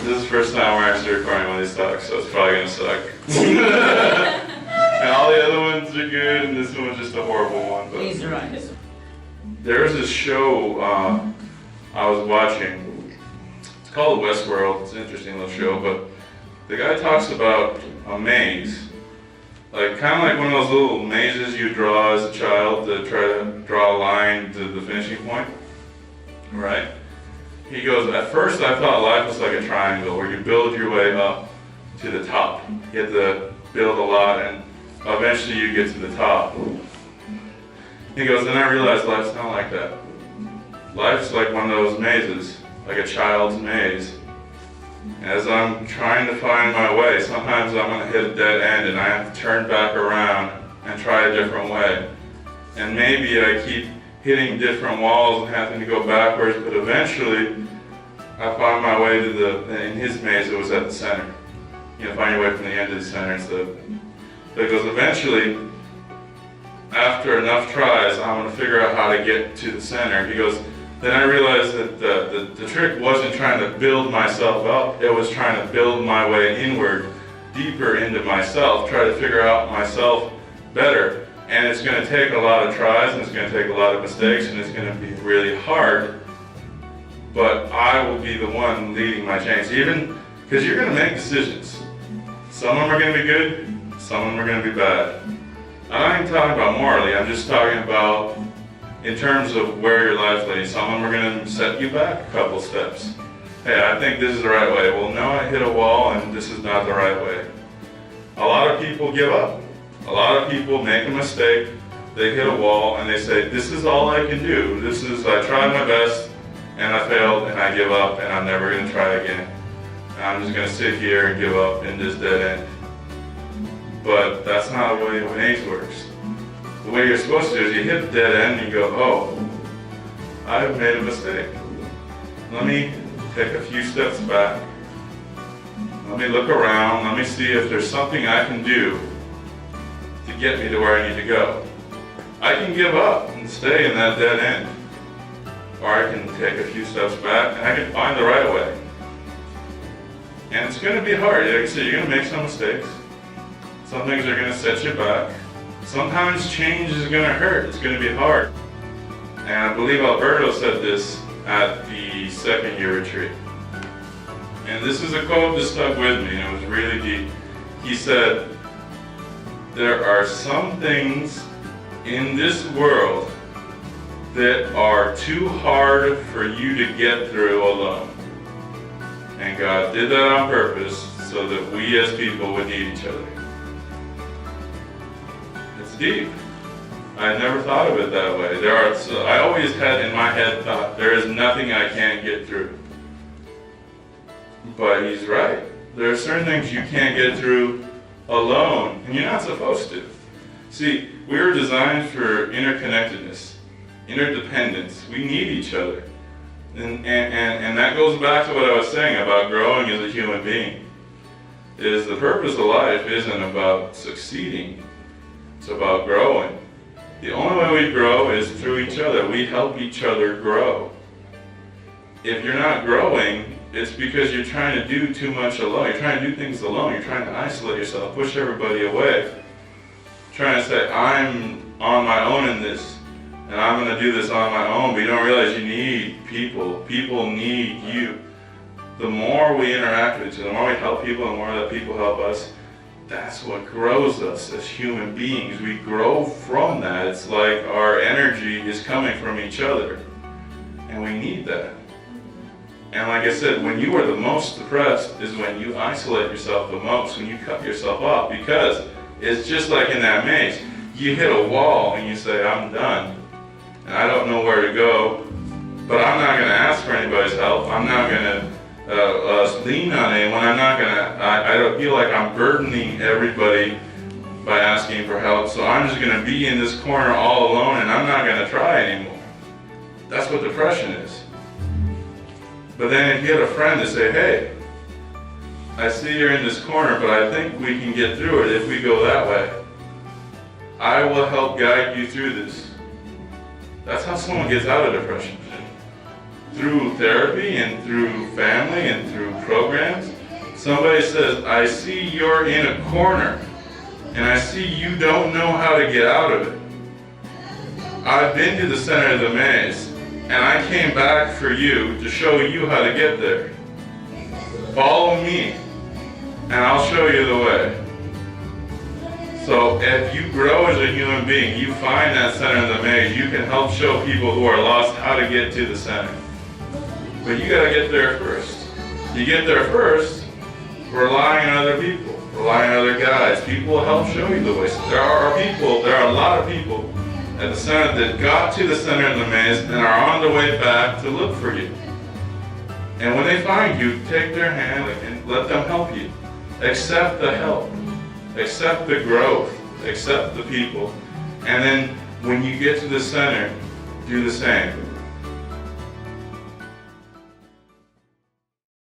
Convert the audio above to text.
This is the first time we're actually recording one of these talks, so it's probably gonna suck. And all the other ones are good, and this one's just a horrible one. But He's right. there was this show I was watching. It's called Westworld. It's an interesting little show, but the guy talks about a maze. Like, kind of like one of those little mazes you draw as a child to try to draw a line to the finishing point, right? He goes, at first I thought life was like a triangle where you build your way up to the top. You have to build a lot and eventually you get to the top. He goes, then I realized life's not like that. Life's like one of those mazes, like a child's maze. As I'm trying to find my way, sometimes I'm going to hit a dead end and I have to turn back around and try a different way. And maybe I keep hitting different walls and having to go backwards, but eventually I find my way to in his maze it was at the center. You know, find your way from the end to the center instead. Because eventually, after enough tries, I'm going to figure out how to get to the center. He goes, then I realized that the trick wasn't trying to build myself up, it was trying to build my way inward, deeper into myself, try to figure out myself better. And it's going to take a lot of tries, and it's going to take a lot of mistakes, and it's going to be really hard. But I will be the one leading my change, even because you're going to make decisions. Some of them are going to be good, some of them are going to be bad. I'm not even talking about morally, I'm just talking about in terms of where your life's leading. Some of them are going to set you back a couple steps. Hey, I think this is the right way. Well, no, I hit a wall and this is not the right way. A lot of people give up. A lot of people make a mistake, they hit a wall and they say, this is all I can do. I tried my best and I failed and I give up and I'm never going to try again. And I'm just going to sit here and give up in this dead end. But that's not the way the maze works. The way you're supposed to do is you hit the dead end and you go, oh, I've made a mistake. Let me take a few steps back. Let me look around. Let me see if there's something I can do to get me to where I need to go. I can give up and stay in that dead end. Or I can take a few steps back and I can find the right way. And it's going to be hard. Like I said, you're going to make some mistakes. Some things are going to set you back. Sometimes change is going to hurt. It's going to be hard. And I believe Alberto said this at the second year retreat. And this is a quote that stuck with me, and it was really deep. He said, there are some things in this world that are too hard for you to get through alone. And God did that on purpose so that we as people would need each other. It's deep. I never thought of it that way. I always had in my head thought, there is nothing I can't get through. But he's right. There are certain things you can't get through alone, and you're not supposed to. See, we were designed for interconnectedness, interdependence. We need each other. And that goes back to what I was saying about growing as a human being. Is the purpose of life isn't about succeeding, it's about growing. The only way we grow is through each other. We help each other grow. If you're not growing, it's because you're trying to do too much alone. You're trying to do things alone. You're trying to isolate yourself, push everybody away. Trying to say, I'm on my own in this, and I'm going to do this on my own. But you don't realize you need people. People need you. The more we interact with each other, the more we help people, the more that people help us, that's what grows us as human beings. We grow from that. It's like our energy is coming from each other, and we need that. And like I said, when you are the most depressed is when you isolate yourself the most, when you cut yourself off, because it's just like in that maze. You hit a wall and you say, I'm done, and I don't know where to go, but I'm not going to ask for anybody's help. I'm not going to lean on anyone. I don't feel like I'm burdening everybody by asking for help, so I'm just going to be in this corner all alone and I'm not going to try anymore. That's what depression is. But then if you had a friend to say, hey, I see you're in this corner, but I think we can get through it if we go that way. I will help guide you through this. That's how someone gets out of depression. through therapy and through family and through programs, somebody says, I see you're in a corner and I see you don't know how to get out of it. I've been to the center of the maze and I came back for you to show you how to get there. Follow me and I'll show you the way. So if you grow as a human being, you find that center of the maze, you can help show people who are lost how to get to the center. But you gotta get there first. You get there first, relying on other people, relying on other guides. People will help show you the way. There are a lot of people at the center that got to the center of the maze and are on the way back to look for you. And when they find you, take their hand and let them help you. Accept the help. Accept the growth, accept the people, and then when you get to the center, do the same.